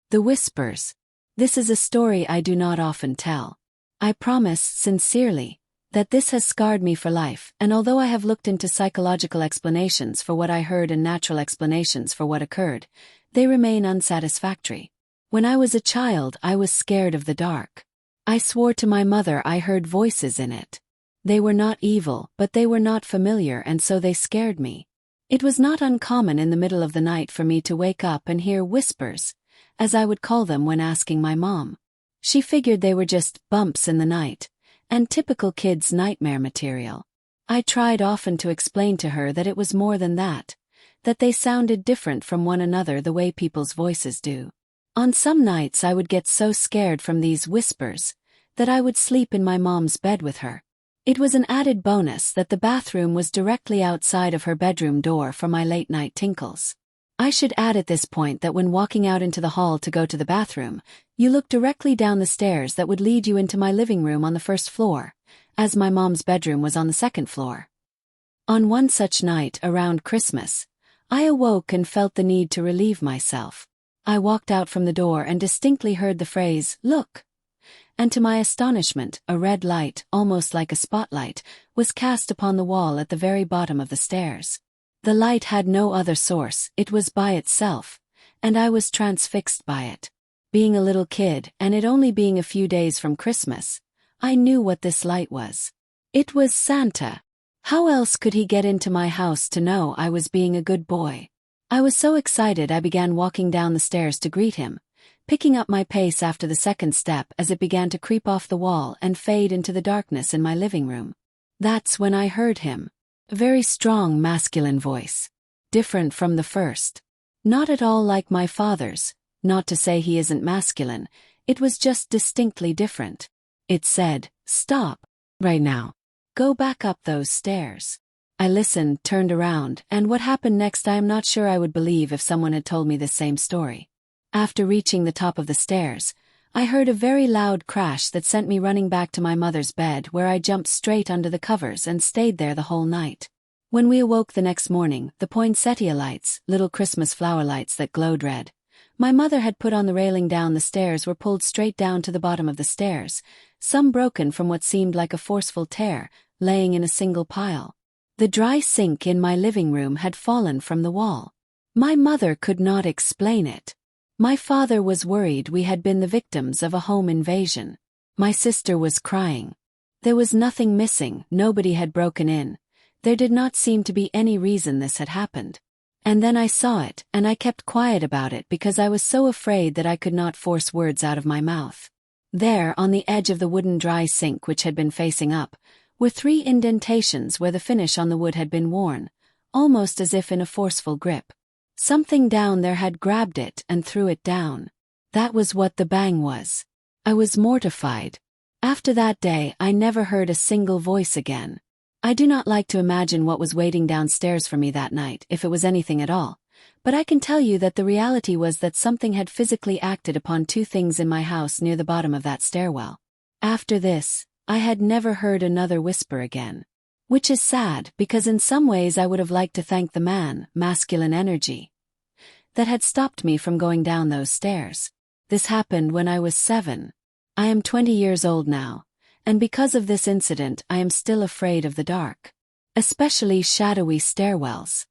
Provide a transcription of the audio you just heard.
The Whispers. This is a story I do not often tell. I promise, sincerely, that this has scarred me for life, and although I have looked into psychological explanations for what I heard and natural explanations for what occurred, they remain unsatisfactory. When I was a child, I was scared of the dark. I swore to my mother I heard voices in it. They were not evil, but they were not familiar, and so they scared me. It was not uncommon in the middle of the night for me to wake up and hear whispers, as I would call them when asking my mom. She figured they were just bumps in the night, and typical kids' nightmare material. I tried often to explain to her that it was more than that they sounded different from one another the way people's voices do. On some nights I would get so scared from these whispers that I would sleep in my mom's bed with her. It was an added bonus that the bathroom was directly outside of her bedroom door for my late-night tinkles. I should add at this point that when walking out into the hall to go to the bathroom, you look directly down the stairs that would lead you into my living room on the first floor, as my mom's bedroom was on the second floor. On one such night around Christmas, I awoke and felt the need to relieve myself. I walked out from the door and distinctly heard the phrase, "Look." And to my astonishment, a red light, almost like a spotlight, was cast upon the wall at the very bottom of the stairs. The light had no other source, it was by itself, and I was transfixed by it. Being a little kid, and it only being a few days from Christmas, I knew what this light was. It was Santa. How else could he get into my house to know I was being a good boy? I was so excited I began walking down the stairs to greet him, picking up my pace after the second step as it began to creep off the wall and fade into the darkness in my living room. That's when I heard him. A very strong masculine voice. Different from the first. Not at all like my father's, not to say he isn't masculine, it was just distinctly different. It said, "Stop. Right now. Go back up those stairs." I listened, turned around, and what happened next I am not sure I would believe if someone had told me this same story. After reaching the top of the stairs, I heard a very loud crash that sent me running back to my mother's bed, where I jumped straight under the covers and stayed there the whole night. When we awoke the next morning, the poinsettia lights, little Christmas flower lights that glowed red, my mother had put on the railing down the stairs were pulled straight down to the bottom of the stairs, some broken from what seemed like a forceful tear, laying in a single pile. The dry sink in my living room had fallen from the wall. My mother could not explain it. My father was worried we had been the victims of a home invasion. My sister was crying. There was nothing missing, nobody had broken in. There did not seem to be any reason this had happened. And then I saw it, and I kept quiet about it because I was so afraid that I could not force words out of my mouth. There, on the edge of the wooden dry sink which had been facing up, were 3 indentations where the finish on the wood had been worn, almost as if in a forceful grip. Something down there had grabbed it and threw it down. That was what the bang was. I was mortified. After that day, I never heard a single voice again. I do not like to imagine what was waiting downstairs for me that night, if it was anything at all, but I can tell you that the reality was that something had physically acted upon 2 things in my house near the bottom of that stairwell. After this, I had never heard another whisper again. Which is sad, because in some ways I would have liked to thank the man, masculine energy, that had stopped me from going down those stairs. This happened when I was 7. I am 20 years old now, and because of this incident I am still afraid of the dark. Especially shadowy stairwells.